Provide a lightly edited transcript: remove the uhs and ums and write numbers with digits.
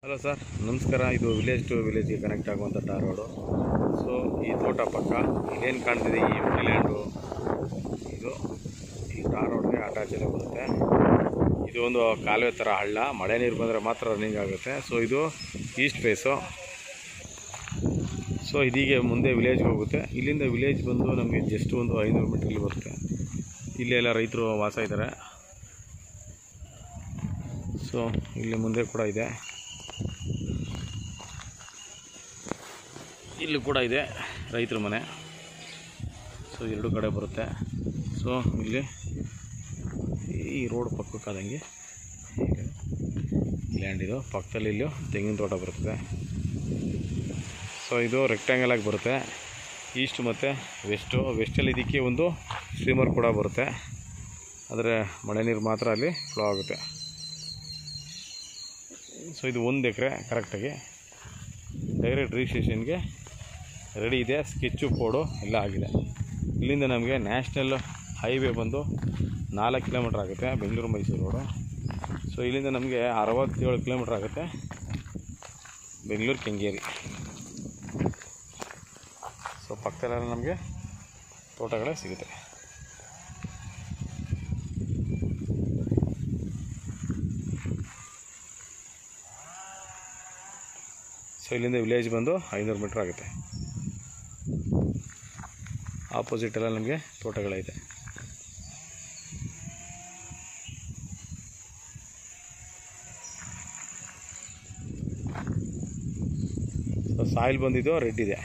Hello sir, ನಮಸ್ಕಾರ. ಇದು village to ವಿಲೇಜ್ಗೆ connect ಆಗುವಂಥ ಟಾರ್ ರೋಡು. ಸೊ ಈ ತೋಟ ಪಕ್ಕ ಇಲ್ಲೇನು ಕಾಣ್ತಿದೆ, ಈ ಮೈಲ್ಯಾಂಡು ಇದು ಈ ಟಾರ್ ರೋಡ್ಗೆ ಅಟ್ಯಾಚಲ್ಲೇ ಬರುತ್ತೆ. ಇದು ಒಂದು ಕಾಲುವೆ ಥರ ಹಳ್ಳ, ಮಳೆ ನೀರು ಬಂದರೆ ಮಾತ್ರ ರನ್ನಿಂಗ್ ಆಗುತ್ತೆ. ಸೊ ಇದು ಈಸ್ಟ್ ಫೇಸು. ಸೊ ಇದೀಗೆ ಮುಂದೆ ವಿಲೇಜ್ಗೆ ಹೋಗುತ್ತೆ. ಇಲ್ಲಿಂದ ವಿಲೇಜ್ ಬಂದು ನಮಗೆ ಜಸ್ಟ್ ಒಂದು 500 ಮೀಟ್ರಲ್ಲಿ ಬರುತ್ತೆ. ಇಲ್ಲೆಲ್ಲ ರೈತರು ವಾಸ ಇದ್ದಾರೆ. ಸೊ ಇಲ್ಲಿ ಮುಂದೆ ಕೂಡ ಇದೆ, ಇಲ್ಲಿ ಕೂಡ ಇದೆ ರೈತರ ಮನೆ. ಸೊ ಎರಡು ಕಡೆ ಬರುತ್ತೆ. ಸೊ ಇಲ್ಲಿ ಈ ರೋಡ್ ಪಕ್ಕಕ್ಕಾದಂಗೆ ಲ್ಯಾಂಡ್ ಇದು, ಪಕ್ಕದಲ್ಲಿ ಇಲ್ಲಿ ತೆಂಗಿನ ತೋಟ ಬರುತ್ತೆ. ಸೊ ಇದು ರೆಕ್ಟ್ಯಾಂಗಲ್ ಆಗಿ ಬರುತ್ತೆ, ಈಸ್ಟ್ ಮತ್ತು ವೆಸ್ಟಲ್ಲಿ ಇದಕ್ಕೆ ಒಂದು ಸ್ಟ್ರೀಮರ್ ಕೂಡ ಬರುತ್ತೆ. ಆದರೆ ಮಳೆ ನೀರು ಮಾತ್ರ ಅಲ್ಲಿ ಫ್ಲೋ ಆಗುತ್ತೆ. ಸೊ ಇದು 1 ಎಕರೆ ಕರೆಕ್ಟಾಗಿ ಡೈರೆಕ್ಟ್ ರಿಜಿಸ್ಟ್ರೇಷನ್ಗೆ ರೆಡಿ ಇದೆ. ಸ್ಕೆಚ್ಚು ಕೋಡು ಎಲ್ಲ ಆಗಿದೆ. ಇಲ್ಲಿಂದ ನಮಗೆ ನ್ಯಾಷನಲ್ ಹೈವೇ ಬಂದು 4 ಕಿಲೋಮೀಟ್ರ್ ಆಗುತ್ತೆ, ಬೆಂಗಳೂರು ಮೈಸೂರು ರೋಡು. ಸೊ ಇಲ್ಲಿಂದ ನಮಗೆ 67 ಕಿಲೋಮೀಟ್ರ್ ಆಗುತ್ತೆ ಬೆಂಗಳೂರು ಕೆಂಗೇರಿ. ಸೊ ಪಕ್ಕದಲ್ಲೆಲ್ಲ ನಮಗೆ ತೋಟಗಳೇ ಸಿಗುತ್ತೆ. ಸೊ ಇಲ್ಲಿಂದ ವಿಲೇಜ್ ಬಂದು 500 ಮೀಟ್ರ್ ಆಗುತ್ತೆ. ಆಪೋಸಿಟೆಲ್ಲ ನಮಗೆ ತೋಟಗಳೈತೆ. ಸೊ ಸಾಯಿಲ್ ಬಂದಿದ್ದು ರೆಡ್ ಇದೆ.